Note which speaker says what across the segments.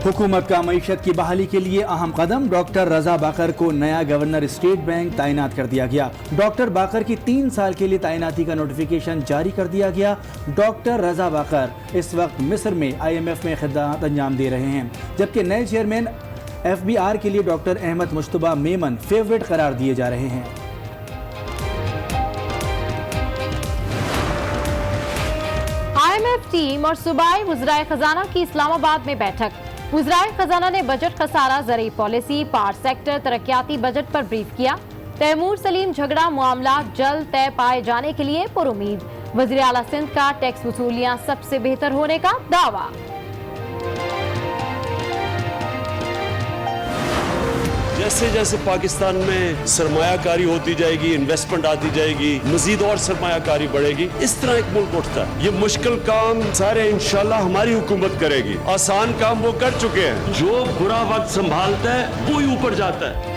Speaker 1: हुकूमत का मईशत की बहाली के लिए अहम कदम, डॉक्टर रजा बाकर को नया गवर्नर स्टेट बैंक तैनात कर दिया गया। डॉक्टर बाकर की 3 साल के लिए तैनाती का नोटिफिकेशन जारी कर दिया गया। डॉक्टर रजा बाकर इस वक्त मिस्र में IMF में खिदमत अंजाम दे रहे हैं, जबकि नए चेयरमैन FBR के लिए डॉक्टर अहमद मुश्तबा मेमन फेवरेट करार दिए जा रहे हैं।
Speaker 2: IMF टीम और सूबाई वज़राए खजाना की इस्लामाबाद में बैठक। वज़राए खजाना ने बजट खसारा, ज़रई पॉलिसी, पावर सेक्टर, तरक्याती बजट पर ब्रीफ किया। तैमूर सलीम झगड़ा मामला जल्द तय पाए जाने के लिए पुरुमीद। वज़ीर आला सिंध का टैक्स वसूलियां सबसे बेहतर होने का दावा।
Speaker 3: जैसे जैसे पाकिस्तान में सरमायाकारी होती जाएगी, इन्वेस्टमेंट आती जाएगी, मजीद और सरमायाकारी बढ़ेगी, इस तरह एक मुल्क उठता है। ये मुश्किल काम सारे इंशाल्लाह हमारी हुकूमत करेगी। आसान काम वो कर चुके हैं। जो बुरा वक्त संभालता है वो ही ऊपर जाता है।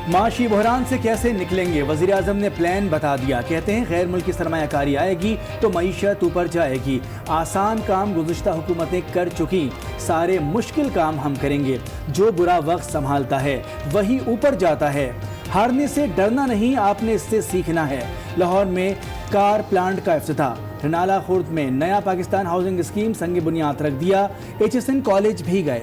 Speaker 1: माशी बहरान से कैसे निकलेंगे, वज़ीर आज़म ने प्लान बता दिया। कहते हैं गैर मुल्की सरमायाकारी आएगी तो मईशत ऊपर जाएगी। आसान काम गुज़िश्ता हुकूमतें कर चुकी, सारे मुश्किल काम हम करेंगे। जो बुरा वक्त संभालता है वही ऊपर जाता है। हारने से डरना नहीं, आपने इससे सीखना है। लाहौर में कार प्लांट का इफ्तिताह। रनाला खुर्द में नया पाकिस्तान हाउसिंग स्कीम संग बुनियाद रख दिया। HSN कॉलेज भी गए।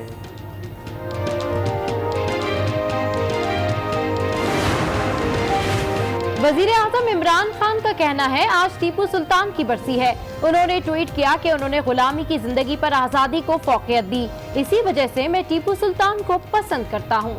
Speaker 2: वज़ीर आज़म इमरान खान का कहना है आज टीपू सुल्तान की बरसी है। उन्होंने ट्वीट किया कि उन्होंने गुलामी की जिंदगी पर आज़ादी को फौकियत दी, इसी वजह से मैं टीपू सुल्तान को पसंद करता हूँ।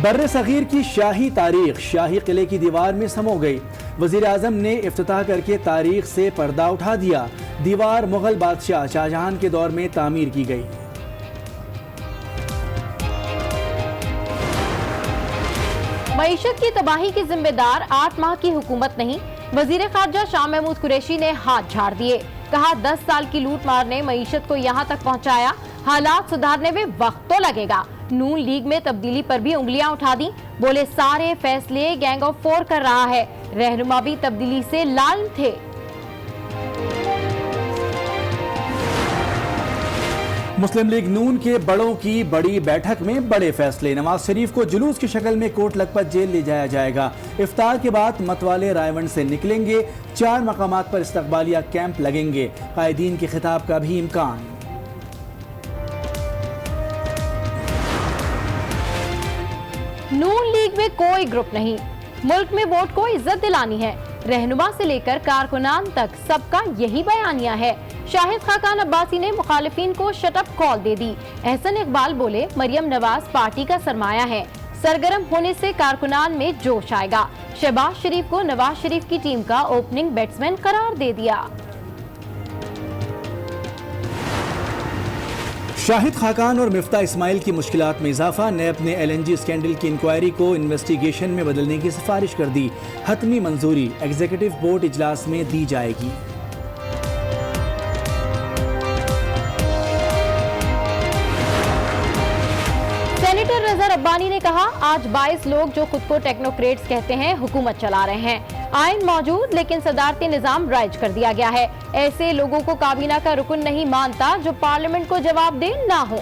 Speaker 1: बर्रे सगीर की शाही तारीख शाही किले की दीवार में समो गई। वज़ीर आज़म ने इफ्तिताह करके तारीख से पर्दा उठा दिया। दीवार मुगल बादशाह शाहजहां के दौर में तामीर की गई।
Speaker 2: मईशत की तबाही की जिम्मेदार 8 माह की हुकूमत नहीं, वजीर खारजा शाह महमूद कुरैशी ने हाथ झाड़ दिए। कहा 10 साल की लूट मार ने मईशत को यहाँ तक पहुँचाया, हालात सुधारने में वक्त तो लगेगा। नून लीग में तब्दीली पर भी उंगलियां उठा दी। बोले सारे फैसले गैंग ऑफ 4 कर रहा है। रहनुमा भी तब्दीली से लाल थे।
Speaker 1: मुस्लिम लीग नून के बड़ों की बड़ी बैठक में बड़े फैसले। नवाज शरीफ को जुलूस की शक्ल में कोट लखपत जेल ले जाया जाएगा। इफ्तार के बाद मतवाले रायवंड से निकलेंगे। 4 मकामात पर इस्तकबालिया कैंप लगेंगे। कायदीन के खिताब का भी इम्कान।
Speaker 2: नून लीग में कोई ग्रुप नहीं, मुल्क में वोट को इज्जत दिलानी है। रहनुमा से लेकर कारकुनान तक सबका यही बयानिया है। शाहिद खाकान अब्बासी ने मुखालिफिन को शटअप कॉल दे दी। एहसन इकबाल बोले मरियम नवाज पार्टी का सरमाया है, सरगर्म होने से कारकुनान में जोश आएगा। शहबाज शरीफ को नवाज शरीफ की टीम का ओपनिंग बैट्समैन करार दे दिया।
Speaker 1: शाहिद खाकान और मिफ्ता इस्माइल की मुश्किलात में इजाफा। नैब ने LNG स्कैंडल की इंक्वायरी को इन्वेस्टिगेशन में बदलने की सिफारिश कर दी। हतमी मंजूरी एग्जीक्यूटिव बोर्ड इजलास में दी जाएगी।
Speaker 2: सेनेटर रज़ा रब्बानी ने कहा आज 22 लोग जो खुद को टेक्नोक्रेट्स कहते हैं हुकूमत चला रहे हैं। आइन मौजूद लेकिन सदारती निजाम राइज कर दिया गया है। ऐसे लोगों को काबीना का रुकन नहीं मानता जो पार्लियामेंट को जवाबदेह ना हो।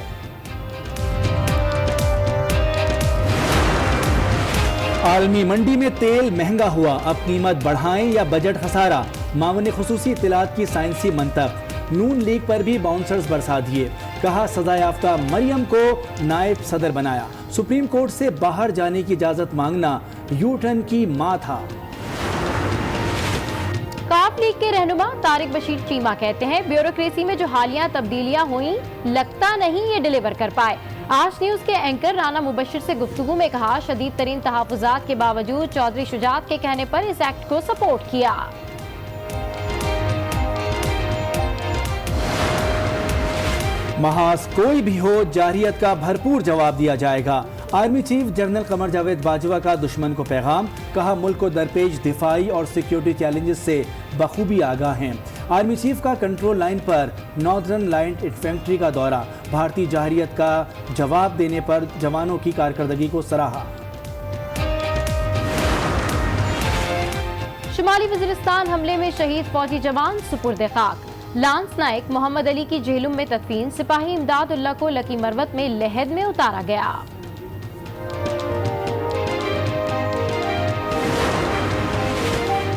Speaker 1: आलमी मंडी में तेल महंगा हुआ, अब कीमत बढ़ाएं या बजट खसारा। मामून खुसूसी इत्तलात की साइंसी मंतक। नून लीग पर भी बाउंसर्स बरसा दिए। कहा सजा याफ्ता मरियम को नायब सदर बनाया। सुप्रीम कोर्ट से बाहर जाने की इजाजत मांगना यू टर्न की मां था।
Speaker 2: काफ लीग के रहनुमा तारिक बशीर चीमा कहते हैं ब्यूरोक्रेसी में जो हालिया तब्दीलियां हुई लगता नहीं ये डिलीवर कर पाए। आज न्यूज के एंकर राना मुबशिर से गुफ्तगू में कहा शदीद तरीन तहफ़्फ़ुज़ात के बावजूद चौधरी शुजात के कहने पर इस एक्ट को सपोर्ट किया।
Speaker 1: महाज कोई भी हो जारियत का भरपूर जवाब दिया जाएगा। Army chief general Qamar Javed Bajwa का दुश्मन को पैगाम। कहा मुल्क को दरपेश दिफाई और सिक्योरिटी चैलेंजेस से बखूबी आगाह हैं। आर्मी चीफ का कंट्रोल लाइन पर नॉर्दर्न लाइट इन्फेंट्री का दौरा। भारतीय जारियत का जवाब देने पर जवानों की कारकर्दगी को सराहा।
Speaker 2: शुमाली वजीरिस्तान हमले में शहीद फौजी जवान सुपुर्द खाक। लांस नायक मोहम्मद अली की जेहलुम में तदफीन, सिपाही इमदादुल्लाह को लकी मरवत में लहद में उतारा गया।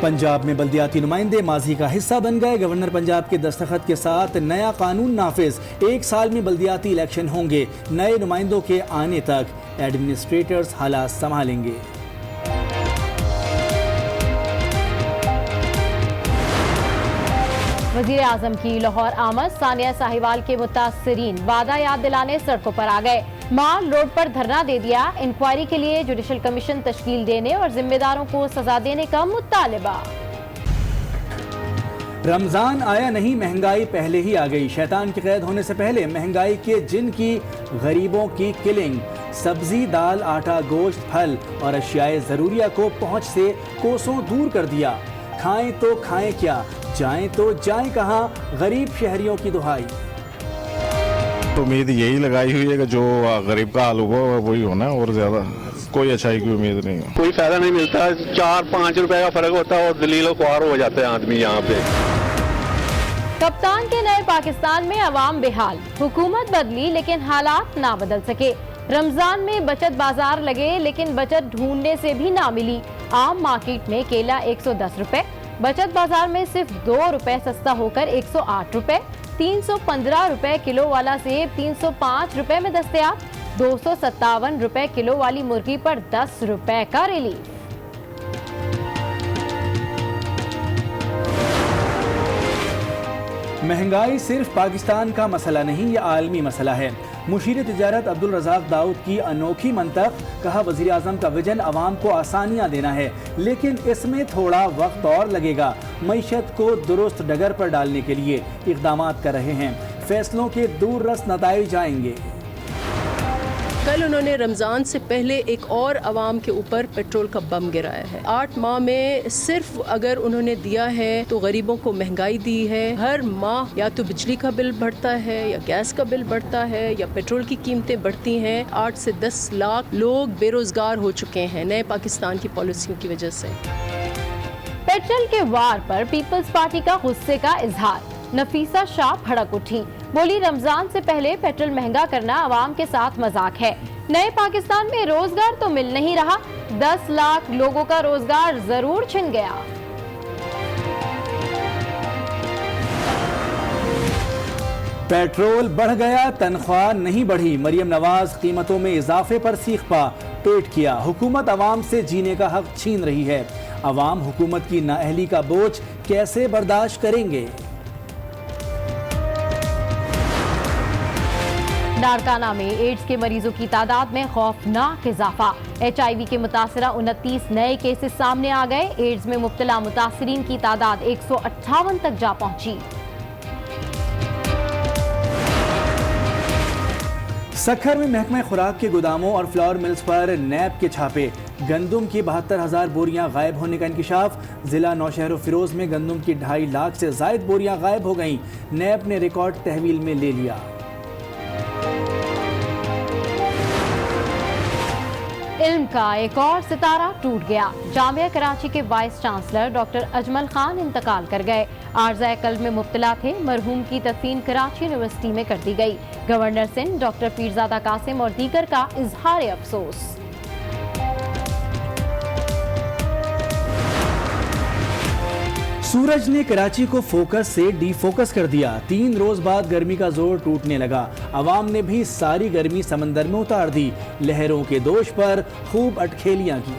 Speaker 1: पंजाब में बल्दियाती नुमाइंदे माजी का हिस्सा बन गए। गवर्नर पंजाब के दस्तखत के साथ नया कानून नाफिज। 1 साल में बल्दियाती इलेक्शन होंगे। नए नुमाइंदों के आने तक एडमिनिस्ट्रेटर्स हालात संभालेंगे।
Speaker 2: वज़ीर आज़म की लाहौर आमद, सानिया साहिवाल के मुतासरीन वादा याद दिलाने सड़कों पर आ गए। माल रोड पर धरना दे दिया। इंक्वायरी के लिए जुडिशल कमीशन तश्कील देने और जिम्मेदारों को सजा देने का मुतालबा।
Speaker 1: रमजान आया नहीं, महंगाई पहले ही आ गई। शैतान की कैद होने से पहले महंगाई के जिन की गरीबों की किलिंग। सब्जी, दाल, आटा, गोश्त, फल और अशियाए ज़रूरिया को पहुंच से कोसों दूर कर दिया। खाएं तो खाएं क्या, जाएं तो जाएं कहां, गरीब शहरियों की दुहाई।
Speaker 4: तो उम्मीद यही लगाई हुई है कि जो गरीब का हाल होगा वही होना है, और ज्यादा कोई अच्छाई की उम्मीद नहीं है।
Speaker 5: कोई फायदा नहीं मिलता, 4-5 रुपए का फर्क होता है और दलील ख्वार हो जाते हैं आदमी यहाँ पे।
Speaker 2: कप्तान के नए पाकिस्तान में अवाम बेहाल। हुकूमत बदली लेकिन हालात ना बदल सके। रमजान में बचत बाजार लगे लेकिन बचत ढूंढने से भी ना मिली। आम मार्केट में केला 110 रुपए, बचत बाजार में सिर्फ 2 रुपए सस्ता होकर 108 रुपए। 315 रुपए किलो वाला सेब 305 रुपए में दस्तयाब। 257 रुपए किलो वाली मुर्गी पर 10 रुपए का रिलीफ।
Speaker 1: महंगाई सिर्फ पाकिस्तान का मसला नहीं, ये आलमी मसला है। मुशीर तिजारत अब्दुल रज़ाक दाऊद की अनोखी मंतक। कहा, वज़ीर आज़म का विजन अवाम को आसानियाँ देना है, लेकिन इसमें थोड़ा वक्त और लगेगा। मईशत को दुरुस्त डगर पर डालने के लिए इक़दामात कर रहे हैं। फैसलों के दूर रस नताइज आएंगे।
Speaker 6: कल उन्होंने रमज़ान से पहले एक और अवाम के ऊपर पेट्रोल का बम गिराया है। 8 माह में सिर्फ अगर उन्होंने दिया है तो गरीबों को महंगाई दी है। हर माह या तो बिजली का बिल बढ़ता है या गैस का बिल बढ़ता है या पेट्रोल की कीमतें बढ़ती हैं। 8 से 10 लाख लोग बेरोजगार हो चुके हैं नए पाकिस्तान की पॉलिसियों की वजह से।
Speaker 2: पेट्रोल के वार पर पीपल्स पार्टी का गुस्से का इजहार। नफीसा शाह भड़क उठी, बोली रमजान से पहले पेट्रोल महंगा करना अवाम के साथ मजाक है। नए पाकिस्तान में रोजगार तो मिल नहीं रहा, 10 लाख लोगों का रोजगार जरूर छिन गया।
Speaker 1: पेट्रोल बढ़ गया, तनख्वाह नहीं बढ़ी। मरियम नवाज कीमतों में इजाफे पर सीख पा पेट किया। हुकूमत अवाम से जीने का हक छीन रही है। अवाम हुकूमत की नाअहली का बोझ कैसे बर्दाश्त करेंगे।
Speaker 2: नारकाना में एड्स के मरीजों की तादाद में खौफनाक इजाफा। HIV के मुतासरा 29 नए केसेस सामने आ गए। एड्स में मुब्तला मुतासरीन की तादाद 158 तक जा पहुंची।
Speaker 1: सखर में महकमा खुराक के गोदामों और फ्लावर मिल्स पर नैब के छापे। गंदुम की 72,000 बोरियां गायब होने का इंकिशाफ। जिला नौशहर फिरोज में गंदुम की 2.5 लाख से जायद बोरियां गायब हो गईं। नैब ने रिकॉर्ड तहवील में ले लिया।
Speaker 2: इल्म का एक और सितारा टूट गया। जामिया कराची के vice chancellor doctor Ajmal Khan इंतकाल कर गए। आर्ज़ाए कल्ब में मुब्तला थे। मरहूम की तदफीन कराची यूनिवर्सिटी में कर दी गई। गवर्नर सिंध डॉक्टर पीरजादा कासिम और दीगर का इजहार अफसोस।
Speaker 1: सूरज ने कराची को फोकस से डीफोकस कर दिया। 3 रोज बाद गर्मी का जोर टूटने लगा। अवाम ने भी सारी गर्मी समंदर में उतार दी। लहरों के दोष पर खूब अटखेलियां की।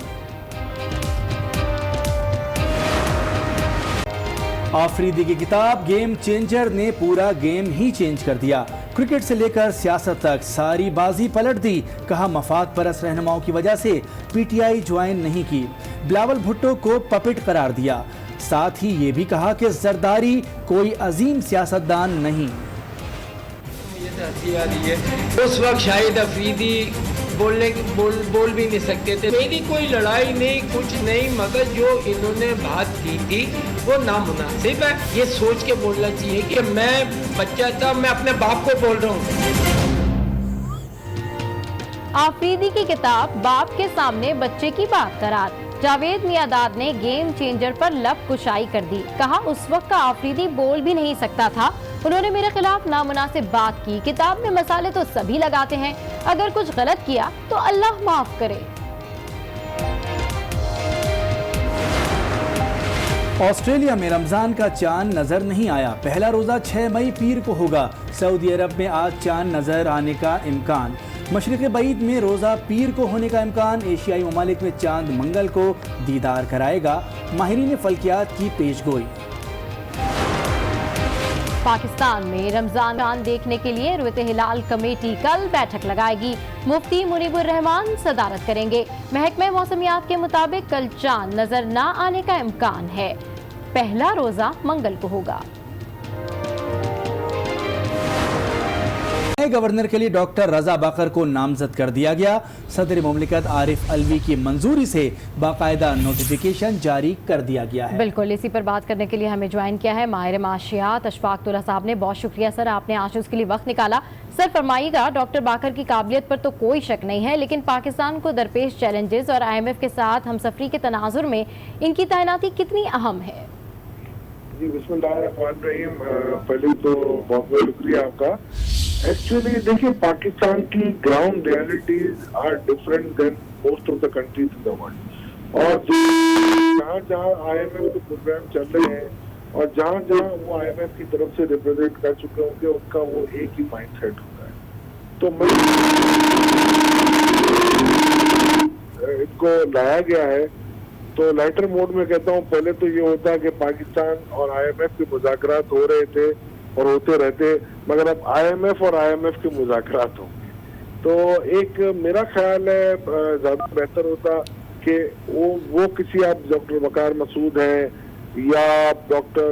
Speaker 1: आफरीदी की किताब गेम चेंजर ने पूरा गेम ही चेंज कर दिया। क्रिकेट से लेकर सियासत तक सारी बाजी पलट दी। कहा, मफाद परस्त रहनुमाओं की वजह से PTI ज्वाइन नहीं की। बिलावल भुट्टो को पपेट करार दिया। साथ ही ये भी कहा कि जरदारी कोई अजीम सियासतदान नहीं।
Speaker 7: उस वक्त शाहिद अफरीदी बोल भी नहीं सकते थे। मेरी कोई लड़ाई नहीं, कुछ नहीं, मगर जो इन्होंने बात की थी वो नामुनासिब है। ये सोच के बोलना चाहिए कि मैं बच्चा था, मैं अपने बाप को बोल रहा हूँ।
Speaker 2: आफरीदी की किताब बाप के सामने बच्चे की बात करार। जावेद मियादाद ने गेम चेंजर पर लब कुशाई कर दी। कहा उस वक्त का आफरीदी बोल भी नहीं सकता था। उन्होंने मेरे खिलाफ नामुनासिब बात की। किताब में मसाले तो सभी लगाते हैं, अगर कुछ गलत किया तो अल्लाह माफ करे।
Speaker 1: ऑस्ट्रेलिया में रमजान का चांद नजर नहीं आया। पहला रोजा 6 मई पीर को होगा। सऊदी अरब में आज चांद नजर आने का इम्कान। मशरिक़ बईद में रोजा पीर को होने का इम्कान। एशियाई ममालिक में चांद मंगल को दीदार कराएगा। माहिरीन फल्कियात की पेशगोई।
Speaker 2: पाकिस्तान में रमजान चांद देखने के लिए रुयत हिलाल कमेटी कल बैठक लगाएगी। मुफ्ती मुनीबुर रहमान सदारत करेंगे। महकमे मौसमियात के मुताबिक कल चांद नजर न आने का इम्कान है। पहला रोजा मंगल को होगा।
Speaker 1: नए गवर्नर के लिए डॉक्टर रजा बाकर को नामजद कर दिया गया। सदर मुमलिकत आरिफ अलवी की मंजूरी से बाकायदा नोटिफिकेशन जारी कर दिया गया है।
Speaker 2: बिल्कुल, इसी पर बात करने के लिए हमें ज्वाइन किया है माहिर माशियात अशफाक तुल्ला साहब ने। बहुत शुक्रिया सर, आपने आज उसके लिए वक्त निकाला। सर फरमाइएगा, डॉक्टर बाकर की काबिलियत पर तो कोई शक नहीं है, लेकिन पाकिस्तान को दरपेश चैलेंजेस और IMF के साथ हमसफरी के तनाजुर में इनकी तैनाती कितनी अहम है?
Speaker 8: जी बिस्मिल्लाहिर्रहमानिर्रहीम। पहले तो बहुत बहुत शुक्रिया आपका। एक्चुअली देखिए, पाकिस्तान की ground realities are different than most of the countries in the world. और जहाँ जहाँ IMF के प्रोग्राम चल रहे हैं और जहाँ जहाँ वो IMF की तरफ से रिप्रेजेंट कर चुके होंगे, उनका वो एक ही माइंड सेट होता है। तो इनको लाया गया है, तो लाइटर मोड में कहता हूँ, पहले तो ये होता है कि पाकिस्तान और IMF के मुज़ाकरात हो रहे थे और होते रहते, मगर अब IMF और IMF के मुज़ाकरात होंगे। तो एक मेरा ख्याल है ज़्यादा बेहतर होता कि वो किसी, आप डॉक्टर वकार मसूद हैं या डॉक्टर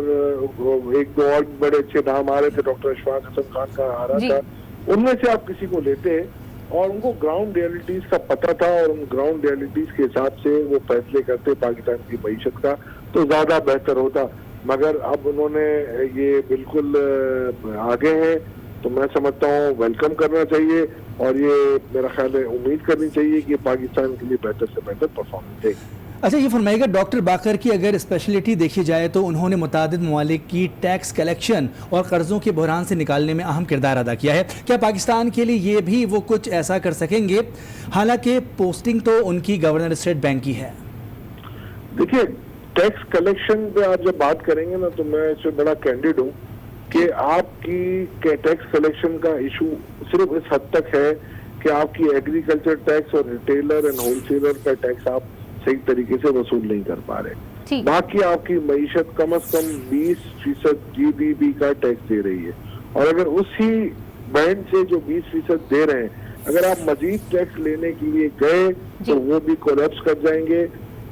Speaker 8: एक दो और बड़े अच्छे नाम आ रहे थे, डॉक्टर अशफाक हसन खान का आ रहा था, उनमें से आप किसी को लेते और उनको ग्राउंड रियलिटीज का पता था और उन ग्राउंड रियलिटीज के हिसाब से वो फैसले करते पाकिस्तान की मईशत का, तो ज्यादा बेहतर होता। मगर अब उन्होंने ये बिल्कुल आगे हैं, तो मैं समझता हूँ वेलकम करना चाहिए और ये मेरा ख्याल है उम्मीद करनी चाहिए कि पाकिस्तान के लिए बेहतर से बेहतर परफॉर्मेंस देगी।
Speaker 1: अच्छा, ये फरमाइएगा, डॉक्टर बाकर की अगर स्पेशलिटी देखी जाए तो उन्होंने मुतादिद ममालिक की टैक्स कलेक्शन और कर्जों के बहरान से निकालने में अहम किरदार अदा किया है। क्या पाकिस्तान के लिए ये भी वो कुछ ऐसा कर सकेंगे? हालांकि पोस्टिंग तो उनकी गवर्नर स्टेट बैंक की है।
Speaker 8: देखिए, टैक्स कलेक्शन पे आप जब बात करेंगे ना, तो मैं इसमें बड़ा कैंडिड हूँ कि आपकी टैक्स कलेक्शन का इशू सिर्फ इस हद तक है कि आपकी एग्रीकल्चर टैक्स और रिटेलर एंड होलसेलर का टैक्स आप सही तरीके से वसूल नहीं कर पा रहे। बाकी आपकी मईशत कम से कम 20% GDP का टैक्स दे रही है, और अगर उसी बैंड से जो 20% दे रहे हैं, अगर आप मजीद टैक्स लेने के लिए गए तो वो भी कोलैप्स कर जाएंगे।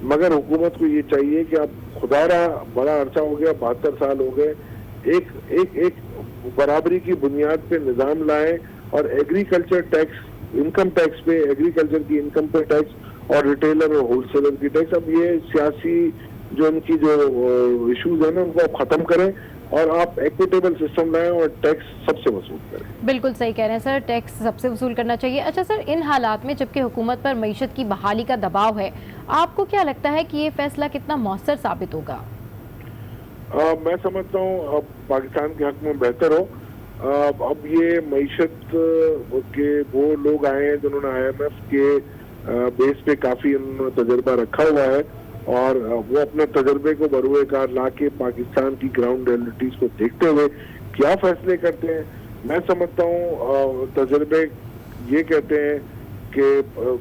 Speaker 8: मगर हुकूमत को ये चाहिए कि आप खुदारा बड़ा अरसा हो गया, 72 साल हो गए, एक बराबरी की बुनियाद पे निजाम लाएं और एग्रीकल्चर टैक्स, इनकम टैक्स पे, एग्रीकल्चर की इनकम पे टैक्स और रिटेलर और होलसेलर की टैक्स, अब ये सियासी जो उनकी जो इश्यूज है ना, उनको आप खत्म करें और आप इक्विटेबल सिस्टम लाएं और टैक्स सबसे वसूल करें।
Speaker 2: बिल्कुल सही कह रहे हैं सर, टैक्स सबसे वसूल करना चाहिए। अच्छा सर, इन हालात में जबकि हुकूमत पर मईशत की बहाली का दबाव है, आपको क्या लगता है कि ये फैसला कितना मौसर साबित होगा?
Speaker 8: मैं समझता हूँ अब पाकिस्तान के हक में बेहतर हो। अब ये मईशत के वो लोग आए हैं जिन्होंने IMF के बेस पे काफी उन्होंने तजर्बा रखा हुआ है और वो अपने तजर्बे को बरूए कार ला के पाकिस्तान की ग्राउंड रियलिटीज को देखते हुए क्या फैसले करते हैं। मैं समझता हूँ तजर्बे ये कहते हैं कि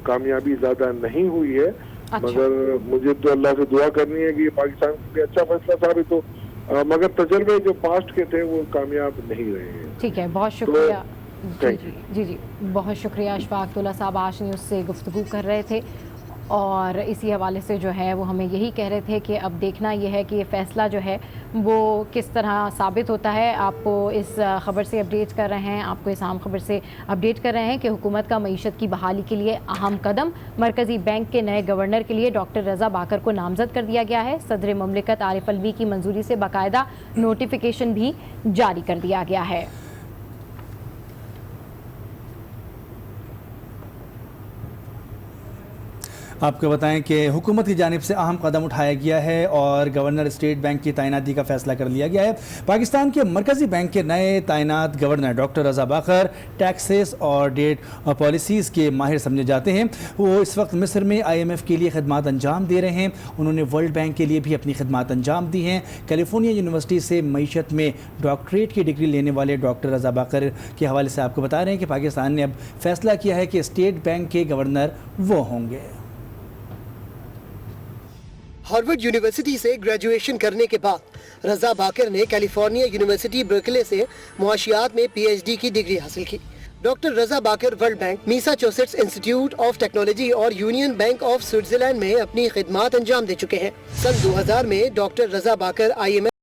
Speaker 8: कामयाबी ज्यादा नहीं हुई है। अच्छा। मगर मुझे तो अल्लाह से दुआ करनी है कि पाकिस्तान के लिए अच्छा फैसला साबित हो, मगर तजर्बे जो पास्ट के थे वो कामयाब नहीं रहे हैं।
Speaker 2: ठीक है, बहुत शुक्रिया। जी, बहुत शुक्रिया। अशफाक तुल्ला साहब आज न्यूज़ से गुफ्तगू कर रहे थे और इसी हवाले से जो है वो हमें यही कह रहे थे कि अब देखना यह है कि ये फ़ैसला जो है वो किस तरह साबित होता है। आपको इस ख़बर से अपडेट कर रहे हैं, आपको इस अहम ख़बर से अपडेट कर रहे हैं कि हुकूमत का मईशत की बहाली के लिए अहम कदम, मरकज़ी बैंक के नए गवर्नर के लिए डॉक्टर रज़ा बाकर को नामज़द कर दिया गया है। सदर मुमलिकत आरिफ अलवी की मंजूरी से बाकायदा नोटिफिकेशन भी जारी कर दिया गया है।
Speaker 1: आपको बताएं कि हुकूमत की जानिब से अहम कदम उठाया गया है और गवर्नर स्टेट बैंक की तैनाती का फैसला कर लिया गया है। पाकिस्तान के मरकज़ी बैंक के नए तैनात गवर्नर डॉक्टर रज़ा बाकर टैक्सेस और डेट पॉलिसीज़ के माहिर समझे जाते हैं। वो इस वक्त मिस्र में IMF के लिए खिदमात अंजाम दे रहे हैं। उन्होंने वर्ल्ड बैंक के लिए भी अपनी खिदमात अंजाम दी हैं। कैलिफोर्निया यूनिवर्सिटी से मईशत में डॉक्टरेट की डिग्री लेने वाले डॉक्टर रज़ा बाकर के हवाले से आपको बता रहे हैं कि पाकिस्तान ने अब फैसला किया है कि स्टेट बैंक के गवर्नर वो होंगे।
Speaker 9: हार्वर्ड यूनिवर्सिटी से ग्रेजुएशन करने के बाद रज़ा बाकर ने कैलिफोर्निया यूनिवर्सिटी बर्कले से मुआशियात में PhD की डिग्री हासिल की। Doctor Raza Baqir World Bank, Massachusetts Institute of Technology और यूनियन बैंक ऑफ स्विट्जरलैंड में अपनी खिदमात अंजाम दे चुके हैं। सन 2000 में डॉक्टर रज़ा बाकर IMF